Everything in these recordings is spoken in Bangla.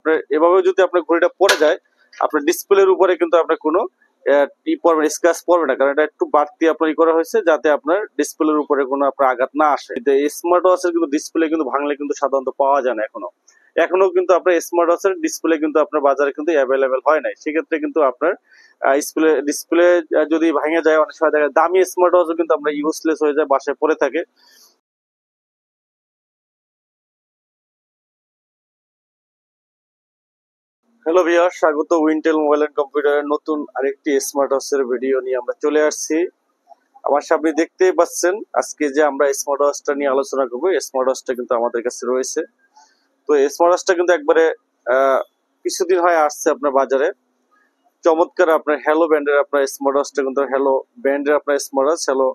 আপনার এভাবে যদি আপনার ঘড়িটা পড়ে যায়, আপনার ডিসপ্লের উপরে কিন্তু আপনার কোনো স্ক্র্যাচ পড়বে না, কারণ এটা একটু বাড়তি আপনার করা হয়েছে যাতে আপনার ডিসপ্লের উপরে কোনো আপনার আঘাত না আসে। স্মার্ট ওয়াচের কিন্তু ডিসপ্লে কিন্তু ভাঙলে কিন্তু সাধারণত পাওয়া যায় না এখনো কিন্তু আপনার স্মার্ট ওয়াচের ডিসপ্লে কিন্তু আপনার বাজারে কিন্তু অ্যাভেলেবেল হয় নাই। সেক্ষেত্রে কিন্তু আপনার ডিসপ্লে যদি ভেঙে যায়, অনেক সময় দেখা দামি স্মার্ট ওয়াচও কিন্তু আমরা ইউজলেস হয়ে যায়, বাসায় পড়ে থাকে। হ্যালো ভিউয়ার, স্বাগত উইন্টেল মোবাইল এন্ড কম্পিউটারের নতুন আরেকটি স্মার্ট ওয়াচের ভিডিও নিয়ে আমরা চলে আসছি। আমার সামনে দেখতেই পাচ্ছেন আজকে যে আমরা স্মার্ট ওয়াচটা নিয়ে আলোচনা করবো, স্মার্ট ওয়াচটা কিন্তু আমাদের কাছে রয়েছে। তো স্মার্ট ওয়াচটা কিন্তু একবারে কিছুদিন হয় আসছে আপনার বাজারে। চমৎকার আপনার হ্যালো ব্র্যান্ডের আপনার স্মার্ট ওয়াচটা কিন্তু হ্যালো ব্র্যান্ডের আপনার smart watch, hello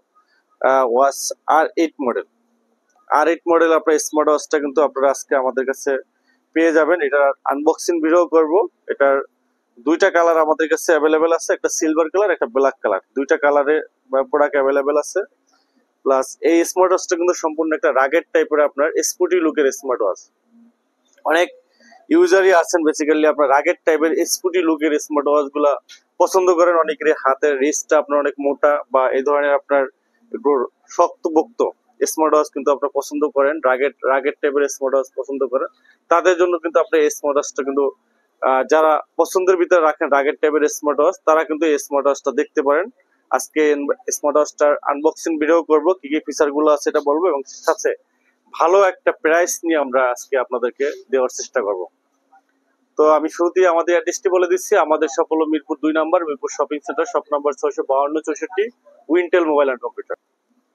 watch R8 model আপনার স্মার্ট ওয়াচটা কিন্তু আপনারা আজকে আমাদের কাছে পেয়ে যাবেন। এটার আনবক্সিং ভিডিও করব। এটার দুইটা কালার আমাদের কাছে অ্যাভেলেবেল আছে, একটা সিলভার কালার, একটা ব্ল্যাক কালার। দুইটা কালারে প্রোডাক্ট অ্যাভেলেবেল আছে। প্লাস এই স্মার্ট ওয়াচটা কিন্তু সম্পূর্ণ একটা রাগেড টাইপের আপনার স্পোর্টি লুকের স্মার্ট ওয়াচ। অনেক ইউজারই আছেন বেসিক্যালি আপনার রাগেড টাইপের স্পোর্টি লুকের স্মার্ট ওয়াচ গুলা পছন্দ করেন। অনেকেরই হাতের রিস্টটা আপনার অনেক মোটা বা এই ধরনের আপনার একটু শক্তপোক্ত স্মার্ট ওয়াচ কিন্তু আপনারা পছন্দ করেন, রাগেড টাইপের স্মার্ট ওয়াচ পছন্দ করেন। তাদের জন্য কিন্তু আপনি এই স্মার্ট ওয়াচটা কিন্তু যারা পছন্দের ভিতরে রাখেন রাগেড টাইপের স্মার্ট ওয়াচ, তারা কিন্তু এই স্মার্ট ওয়াচটা দেখতে পারেন। আজকে স্মার্ট ওয়াচটার আনবক্সিং ভিডিও করব, কি কি ফিচার গুলো আছে এটা বলবো, এবং সাথে ভালো একটা প্রাইস নিয়ে আমরা আজকে আপনাদেরকে দেওয়ার চেষ্টা করব। তো আমি শুরুতেই আমাদের অ্যাড্রেসটি বলে দিচ্ছি। আমাদের শপ হলো মিরপুর 2 নম্বর, Mirpur shopping center, shop number 65264, Wintel mobile and computer.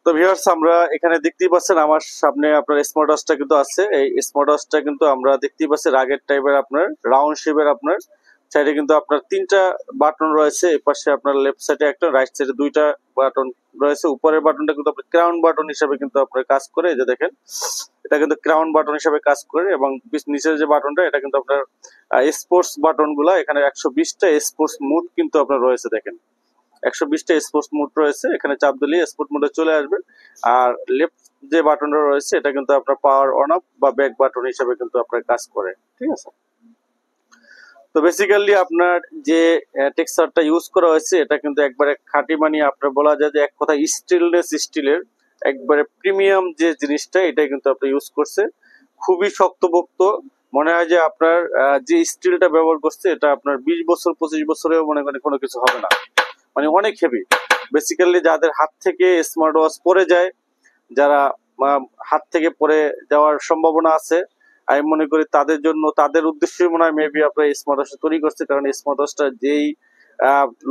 তো ভিউয়ার্স, আমরা এখানে দেখতেই পাচ্ছেন আমার সামনে আপনার স্মার্ট ওয়াচটা কিন্তু আছে। এই স্মার্ট ওয়াচটা কিন্তু আমরা দেখতেই পাচ্ছি রাগেড টাইপের আপনার রাউন্ড শেপের। আপনার সাইডে কিন্তু আপনার 3টা বাটন রয়েছে, এই পাশে আপনার লেফট সাইডে একটা, রাইট সাইডে 2টা বাটন রয়েছে। উপরের বাটনটা কিন্তু আপনার ক্রাউন বাটন হিসেবে কিন্তু আপনার কাজ করে, এই যে দেখেন এটা কিন্তু ক্রাউন বাটন হিসেবে কাজ করে। এবং নিচের যে বাটনটা এটা কিন্তু আপনার স্পোর্টস বাটন গুলা, এখানে 120টা স্পোর্টস মুড কিন্তু আপনার রয়েছে। দেখেন 120টা স্পোর্টস মোড রয়েছে, এখানে চাপ দিলে স্পোর্ট মোডে চলে আসবে। আর লেফট যে বাটনটা রয়েছে এটা কিন্তু আপনার পাওয়ার অন অফ বা ব্যাক বাটন হিসেবে কিন্তু আপনার কাজ করে, ঠিক আছে। তো বেসিক্যালি আপনার যে টেক্সচারটা ইউজ করা হয়েছে এটা কিন্তু একবারে খাঁটি, মানে আপনার বলা যায় যে এক কথা স্টিলের একবারে প্রিমিয়াম যে জিনিসটা, এটা কিন্তু আপনি ইউজ করছে। খুবই শক্তপোক্ত, মনে হয় যে আপনার যে স্টিলটা ব্যবহার করছে এটা আপনার 20 বছর 25 বছরেও মনে করেন কোনো কিছু হবে না, মানে অনেক হেভি। বেসিক্যালি যাদের হাত থেকে স্মার্ট ওয়াচ পড়ে যায়, যারা হাত থেকে পড়ে যাওয়ার সম্ভাবনা আছে, আমি মনে করি তাদের জন্য, তাদের উদ্দেশ্যে মনে হয় মেবি আপনার স্মার্ট ওয়াচটা তৈরি করছে। কারণ স্মার্ট ওয়াচটা যেই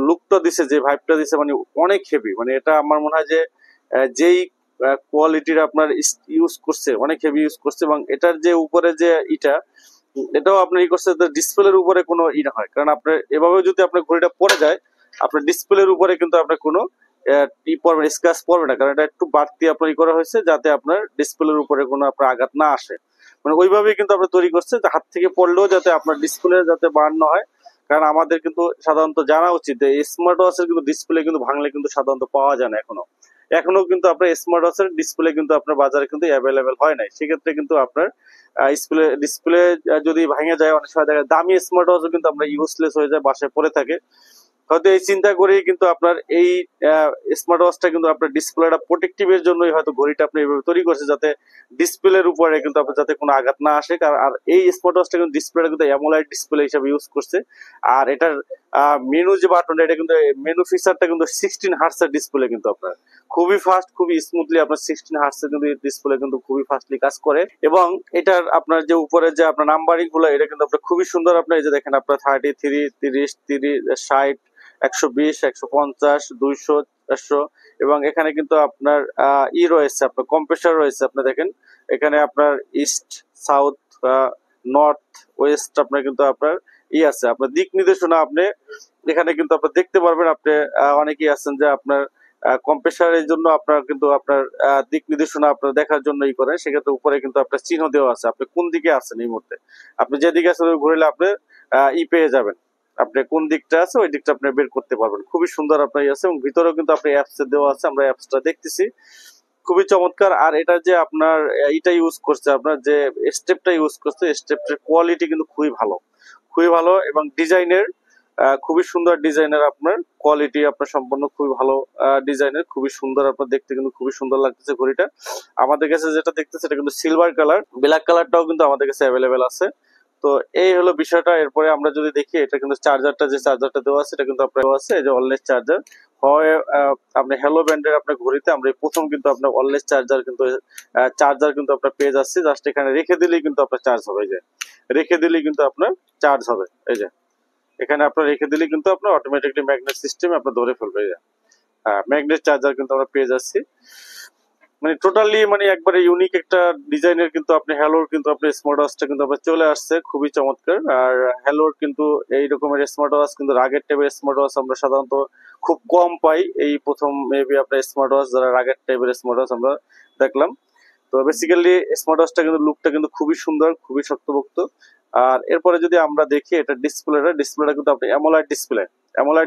লুকটা দিছে, যে ভাইবটা দিছে, মানে অনেক হেভি। মানে এটা আমার মনে হয় যে যেই কোয়ালিটির আপনার ইউজ করছে, অনেক হেভি ইউজ করছে। এবং এটার যে উপরে যে এটাও আপনার করছে ডিসপ্লের উপরে কোনো না হয়, কারণ আপনার এভাবে যদি আপনার ঘড়িটা পড়ে যায়, আপনার ডিসপ্লের উপরে কিন্তু আপনার কোনো স্ক্র্যাচ পড়বে না, কারণ এটা একটু বাড়তি আপনার করা হয়েছে যাতে আপনার ডিসপ্লের উপরে কোনো আপনার আঘাত না আসে। মানে ওইভাবেই কিন্তু আপনার তৈরি করছে, হাত থেকে পড়লেও যাতে আপনার ডিসপ্লে যাতে বার্ন না হয়। কারণ আমাদের কিন্তু সাধারণত জানা উচিত যে স্মার্ট ওয়াচের কিন্তু ডিসপ্লে কিন্তু ভাঙলে কিন্তু সাধারণত পাওয়া যায় না এখনো কিন্তু আপনার স্মার্ট ওয়াচের ডিসপ্লে কিন্তু আপনার বাজারে কিন্তু অ্যাভেলেবেল হয় নাই। সেক্ষেত্রে কিন্তু আপনার ডিসপ্লে যদি ভেঙে যায়, অনেক সময় দেখা দামি স্মার্ট ওয়াচও কিন্তু আমরা ইউজলেস হয়ে যায়, বাসায় পড়ে থাকে। হয়তো এই চিন্তা করেই কিন্তু আপনার এই স্মার্ট ওয়াচটা কিন্তু আপনার ডিসপ্লেটা প্রোটেক্টিভের জন্যই হয়তো ঘড়িটা আপনি এইভাবে তৈরি করছে, যাতে ডিসপ্লের উপরে কিন্তু আপনার যাতে কোনো আঘাত না আসে। আর এই স্মার্ট ওয়াচটা কিন্তু ডিসপ্লেটা কিন্তু অ্যামোলাইড ডিসপ্লে হিসেবে ইউজ করছে। আর এটার মেনু যে বাটনটা, এটা কিন্তু মেনু ফিচারটা কিন্তু 16 হার্টজের ডিসপ্লে কিন্তু আপনার খুবই ফাস্ট, খুবই স্মুথলি আপনার 16 হার্টজের কিন্তু ডিসপ্লে কিন্তু খুবই ফাস্টলি কাজ করে। এবং এটার আপনার যে উপরে যে আপনার নাম্বারিং গুলো, এটা কিন্তু আপনার খুবই সুন্দর। আপনার এই যে দেখেন আপনার 33, 30, 60, 120, 150, 200, 400। এবং এখানে কিন্তু আপনার রয়েছে, আপনার কম্প্রেসার রয়েছে। আপনি দেখেন এখানে আপনার ইস্ট, সাউথ, নর্থ, ওয়েস্ট আপনার কিন্তু আপনার আছে, আপনার দিক নির্দেশনা আপনি এখানে কিন্তু আপনার দেখতে পারবেন। আপনি অনেকেই আছেন যে আপনার কম্প্রেসারের জন্য আপনার কিন্তু আপনার দিক নির্দেশনা আপনার দেখার জন্য করেন, সেক্ষেত্রে উপরে কিন্তু আপনার চিহ্ন দেওয়া আছে, আপনি কোন দিকে আছেন এই মুহূর্তে। আপনি যেদিকে আছেন ওই ঘুরলে আপনি পেয়ে যাবেন, আপনি কোন দিকটা আছে ওই দিকটা আপনি বের করতে পারবেন। খুবই সুন্দর আপনার আছে। এবং ভিতরেও কিন্তু আপনি অ্যাপস দেওয়া আছে, আমরা অ্যাপসটা দেখতেছি। খুবই চমৎকার। আর এটা যে আপনার এটা ইউজ করছে, আপনার যে স্টেপটা ইউজ করছে, স্টেপটার কোয়ালিটি কিন্তু খুবই ভালো, খুবই ভালো। এবং ডিজাইনের খুবই সুন্দর ডিজাইনের, আপনার কোয়ালিটি আপনার সম্পূর্ণ খুবই ভালো ডিজাইনের, খুবই সুন্দর। আপনার দেখতে কিন্তু খুবই সুন্দর লাগতেছে ঘড়িটা। আমাদের কাছে যেটা দেখতেছে এটা কিন্তু সিলভার কালার, ব্ল্যাক কালারটাও কিন্তু আমাদের কাছে অ্যাভেলেবেল আছে। তো এই হলো বিষয়টা। এরপরে আমরা যদি দেখি, এটা কিন্তু চার্জারটা, যে চার্জারটা দেওয়া আছে এটা কিন্তু আপনার আছে, এই যে ওয়্যারলেস চার্জার হয়। আপনি হ্যালো ব্র্যান্ডের আপনার ঘড়িতে আমরা প্রথম কিন্তু আপনার ওয়্যারলেস চার্জার কিন্তু আপনার পেয়ে যাচ্ছি। জাস্ট এখানে রেখে দিলেই কিন্তু আপনার চার্জ হবে, এই যে রেখে দিলেই কিন্তু আপনার চার্জ হবে। এই যে এখানে আপনার রেখে দিলেই কিন্তু আপনার অটোমেটিকলি ম্যাগনেট সিস্টেম আপনার ধরে ফেলবে। এই যে ম্যাগনেট চার্জার কিন্তু আমরা পেয়ে যাচ্ছি। মানে টোটালি মানে একবারে ইউনিক একটা ডিজাইনের কিন্তু আপনি হ্যালোর কিন্তু আপনি স্মার্ট ওয়াচটা কিন্তু আপনার চলে আসছে, খুবই চমৎকার। আর হ্যালোর কিন্তু এই রকমের স্মার্ট ওয়াচ কিন্তু রাগের টাইপের স্মার্ট ওয়াচ আমরা সাধারণত খুব কম পাই। এই প্রথম মেবি আপনার স্মার্ট ওয়াচ যারা রাগের টাইপের স্মার্ট ওয়াচ আমরা দেখলাম। তো বেসিক্যালি স্মার্ট ওয়াচটা কিন্তু লুকটা কিন্তু খুবই সুন্দর, খুবই শক্তপোক্ত। আর এরপরে যদি আমরা দেখি এটা ডিসপ্লেটা কিন্তু আপনি অ্যামোলাইড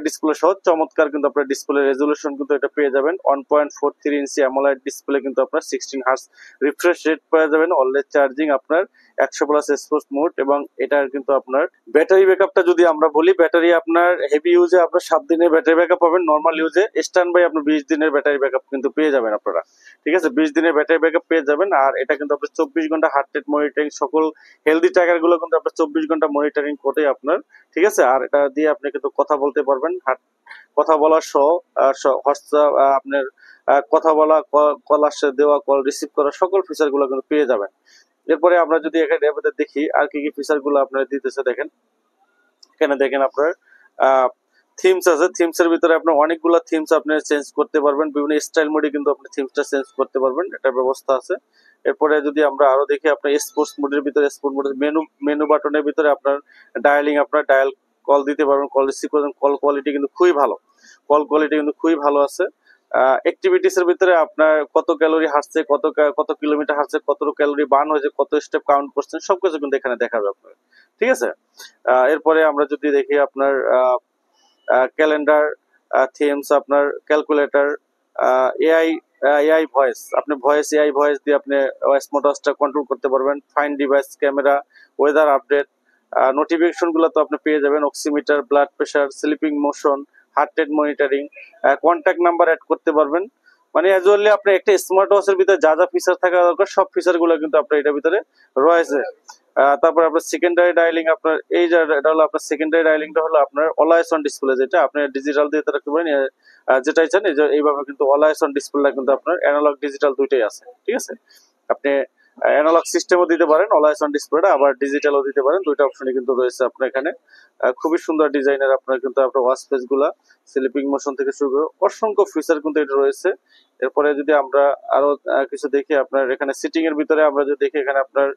ডিসপ্লে সহ চমৎকার কিন্তু আপনার ডিসপ্লে রেজুলেশন কিন্তু এটা পেয়ে যাবেন। 1.43 ইঞ্চি অ্যামোলাইড ডিসপ্লে কিন্তু আপনার 16 হার্টজ রিফ্রেশ রেট পেয়ে যাবেন। অলওয়েজ চার্জিং আপনার 100+ স্পোর্টস মোড। এবং এটার কিন্তু আপনার ব্যাটারি ব্যাকআপটা যদি আমরা বলি, ব্যাটারি আপনার হেভি ইউজে আপনার 7 দিনের ব্যাটারি ব্যাকআপ পাবেন, নর্মাল ইউজে স্ট্যান্ড বাই আপনি 20 দিনের ব্যাটারি ব্যাকআপ কিন্তু পেয়ে যাবেন আপনারা। ঠিক আছে, 20 দিনের ব্যাটারি ব্যাকআপ পেয়ে যাবেন। আর এটা কিন্তু আপনার 24 ঘন্টা হার্ট রেট মনিটরিং, সকল হেলদি ট্র্যাকার গুলো কিন্তু আপনার 24 ঘন্টা মনিটরিং করে আপনার। ঠিক আছে, আর এটা দিয়ে আপনি কিন্তু কথা বলতে পারবেন, কথা বলা সহ হোয়াটসঅ্যাপ আপনার কথা বলা, কল আসছে দেওয়া, কল রিসিভ করা, সকল ফিচার গুলো কিন্তু পেয়ে যাবেন। এরপরে আমরা যদি এখানে দেখি আর কি কি ফিচার গুলো আপনার দিতেছে, দেখেন এখানে দেখেন আপনার থিমস আছে। থিমস এর ভিতরে আপনার অনেকগুলো থিমস আপনি চেঞ্জ করতে পারবেন, বিভিন্ন স্টাইল মোডে কিন্তু আপনি থিমসটা চেঞ্জ করতে পারবেন, এটার ব্যবস্থা আছে। এরপরে যদি আমরা আরো দেখি, আপনার স্পোর্টস মোডের ভিতরে মেনু বাটনের ভিতরে আপনার ডায়ালিং, আপনার ডায়াল কল দিতে পারবেন, কল রিসিভ করবেন। কল কোয়ালিটি কিন্তু খুবই ভালো আছে। অ্যাক্টিভিটিস এর ভিতরে আপনার কত ক্যালোরি হাঁটছে, কত কিলোমিটার হাঁটছে, কত ক্যালোরি বার্ন হয়েছে, কত স্টেপ কাউন্ট করছেন, সবকিছু কিন্তু এখানে দেখাবে আপনার। ঠিক আছে, এরপরে আমরা যদি দেখি আপনার ক্যালেন্ডার, থিমস, আপনার ক্যালকুলেটর, এআই ভয়েস, আপনি এআই ভয়েস দিয়ে আপনি স্মার্ট ওয়াচটা কন্ট্রোল করতে পারবেন। Find device, camera, weather update, notification গুলো তো আপনি পেয়ে যাবেন। Oximeter, blood pressure, sleeping motion, heart rate monitoring, contact number add করতে পারবেন। মানে অ্যাজুয়ালি আপনি একটা স্মার্ট ওয়াচের ভিতরে যা যা ফিচার থাকা দরকার সব ফিচার গুলো কিন্তু আপনার এটার ভিতরে রয়েছে। তারপর আপনার সেকেন্ডারি ডায়ালিং, আপনার এই যে এটা হলো আপনার সেকেন্ডারি ডায়ালিংটা হলো আপনার অলওয়েজ অন ডিসপ্লে, যেটা আপনি ডিজিটাল দিয়ে রাখতে পারেন, যেটাই চান এইভাবে কিন্তু অলওয়েজ অন ডিসপ্লেটা কিন্তু আপনার অ্যানালগ ডিজিটাল দুইটাই আছে। ঠিক আছে, আপনি অ্যানালগ সিস্টেমও দিতে পারেন অলওয়েজ অন ডিসপ্লেটা, আবার ডিজিটালও দিতে পারেন, দুইটা অপশনই কিন্তু রয়েছে আপনার এখানে। খুবই সুন্দর ডিজাইনের আপনার কিন্তু আপনার ওয়াচ পেজ গুলা, স্লিপিং মোশন থেকে শুরু করে অসংখ্য ফিচার কিন্তু এটা রয়েছে। এরপরে যদি আমরা আরো কিছু দেখি, আপনার এখানে সিটিং এর ভিতরে আমরা যদি দেখি, এখানে আপনার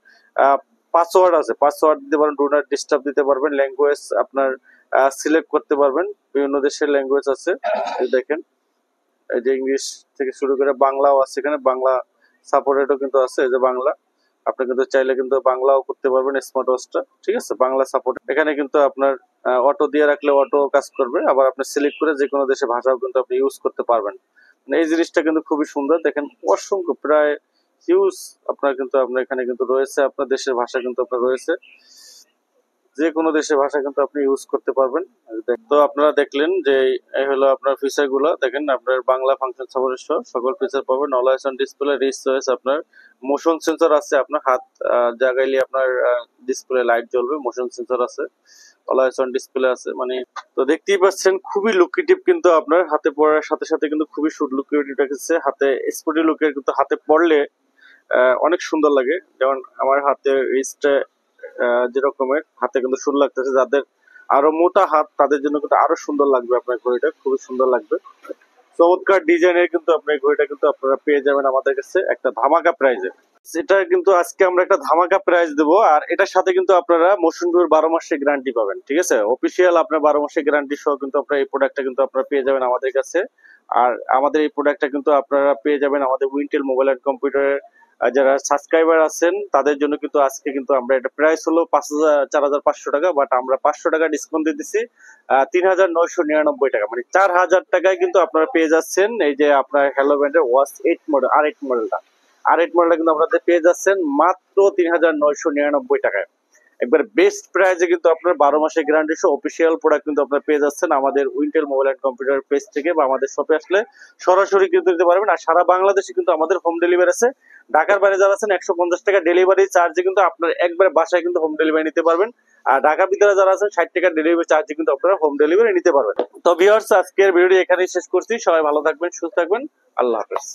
পাসওয়ার্ড আছে, পাসওয়ার্ড দিতে পারেন, ডু নট ডিস্টার্ব দিতে পারবেন, ল্যাঙ্গুয়েজ আপনার সিলেক্ট করতে পারবেন, বিভিন্ন দেশের ল্যাঙ্গুয়েজ আছে দেখেন, এই যে ইংলিশ থেকে শুরু করে বাংলাও আছে, এখানে বাংলা সাপোর্টেডও কিন্তু আছে, এই যে বাংলা, আপনি কিন্তু চাইলে কিন্তু বাংলাও করতে পারবেন স্মার্ট ওয়াচটা। ঠিক আছে, বাংলা সাপোর্ট, এখানে কিন্তু আপনার অটো দিয়ে রাখলে অটো কাজ করবে, আবার আপনি সিলেক্ট করে যে কোনো দেশের ভাষাও কিন্তু আপনি ইউজ করতে পারবেন। এই জিনিসটা কিন্তু খুবই সুন্দর, দেখেন অসংখ্য প্রায় হিউজ আপনার কিন্তু আপনার এখানে কিন্তু রয়েছে, আপনার দেশের ভাষা কিন্তু আপনার রয়েছে, যে কোনো দেশের ভাষা কিন্তু আপনি ইউজ করতে পারবেন। তো আপনারা দেখলেন যে এই হলো আপনার ফিচার গুলো, দেখেন আপনার বাংলা ফাংশন সাপোর্ট সহ সকল ফিচার পাবেন। Always on display, rich choice, আপনার মোশন সেন্সর আছে, আপনার হাত জাগাইলে আপনার ডিসপ্লে লাইট জ্বলবে, মোশন সেন্সর আছে, অলওয়েজ অন ডিসপ্লে আছে। মানে তো দেখতেই পাচ্ছেন খুবই লুকেটিভ, কিন্তু আপনার হাতে পড়ার সাথে সাথে কিন্তু খুবই লুকেটিভ রাখছে, হাতে স্পোর্টি লুকের কিন্তু হাতে পড়লে অনেক সুন্দর লাগে। যেমন আমার হাতে রিচটা যেরকমের হাতে কিন্তু সুন্দর লাগতেছে, যাদের আরো মোটা হাত তাদের জন্য কিন্তু আরো সুন্দর লাগবে আপনার ঘড়িটা, খুবই সুন্দর লাগবে। চমৎকার ডিজাইনের কিন্তু আপনার ঘড়িটা কিন্তু আপনারা পেয়ে যাবেন আমাদের কাছে একটা ধামাকা প্রাইজে। সেটা কিন্তু আজকে আমরা একটা ধামাকা প্রাইস দেবো, আর এটার সাথে কিন্তু আপনারা মোশন ভিউর 12 মাসের গ্যারান্টি পাবেন। ঠিক আছে, অফিসিয়াল আপনার 12 মাসের গ্যারান্টি সহ কিন্তু আপনার এই প্রোডাক্টটা কিন্তু আপনারা পেয়ে যাবেন আমাদের কাছে। আর আমাদের এই প্রোডাক্টটা কিন্তু আপনারা পেয়ে যাবেন আমাদের উইন্টেল মোবাইল এন্ড কম্পিউটারের যারা সাবস্ক্রাইবার আছেন তাদের জন্য কিন্তু আজকে কিন্তু আমরা এটা প্রাইস হলো 4,500 টাকা, বাট আমরা 500 টাকা ডিসকাউন্ট দিয়ে দিচ্ছি 3,999 টাকা, মানে 4,000 টাকায় কিন্তু আপনারা পেয়ে যাচ্ছেন এই যে আপনার হ্যালো ব্র্যান্ডের ওয়াচ 8 মডেল R8 মডেলটা। R8 মডেলটা কিন্তু আপনাদের পেয়ে যাচ্ছেন মাত্র 3,999 টাকায়। একবার বেস্ট প্রাইসে কিন্তু আপনার 12 মাসের গ্যারান্টি সহ অফিসিয়াল প্রোডাক্ট কিন্তু আপনারা পেয়ে যাচ্ছেন আমাদের Wintel mobile and computer page থেকে, বা আমাদের শপে আসলে সরাসরি কিন্তু নিতে পারবেন। আর সারা বাংলাদেশে কিন্তু আমাদের হোম ডেলিভারি আছে। ঢাকার বাইরে যারা আছেন 150 টাকা ডেলিভারি চার্জে কিন্তু আপনার একবার বাসায় কিন্তু হোম ডেলিভারি নিতে পারবেন। আর ঢাকার ভিতরে যারা আছেন 60 টাকা ডেলিভারি চার্জে কিন্তু আপনারা হোম ডেলিভারি নিতে পারবেন। তো ভিউয়ার্স, আজকের ভিডিওটি এখানেই শেষ করছি। সবাই ভালো থাকবেন, সুস্থ থাকবেন, আল্লাহ হাফেজ।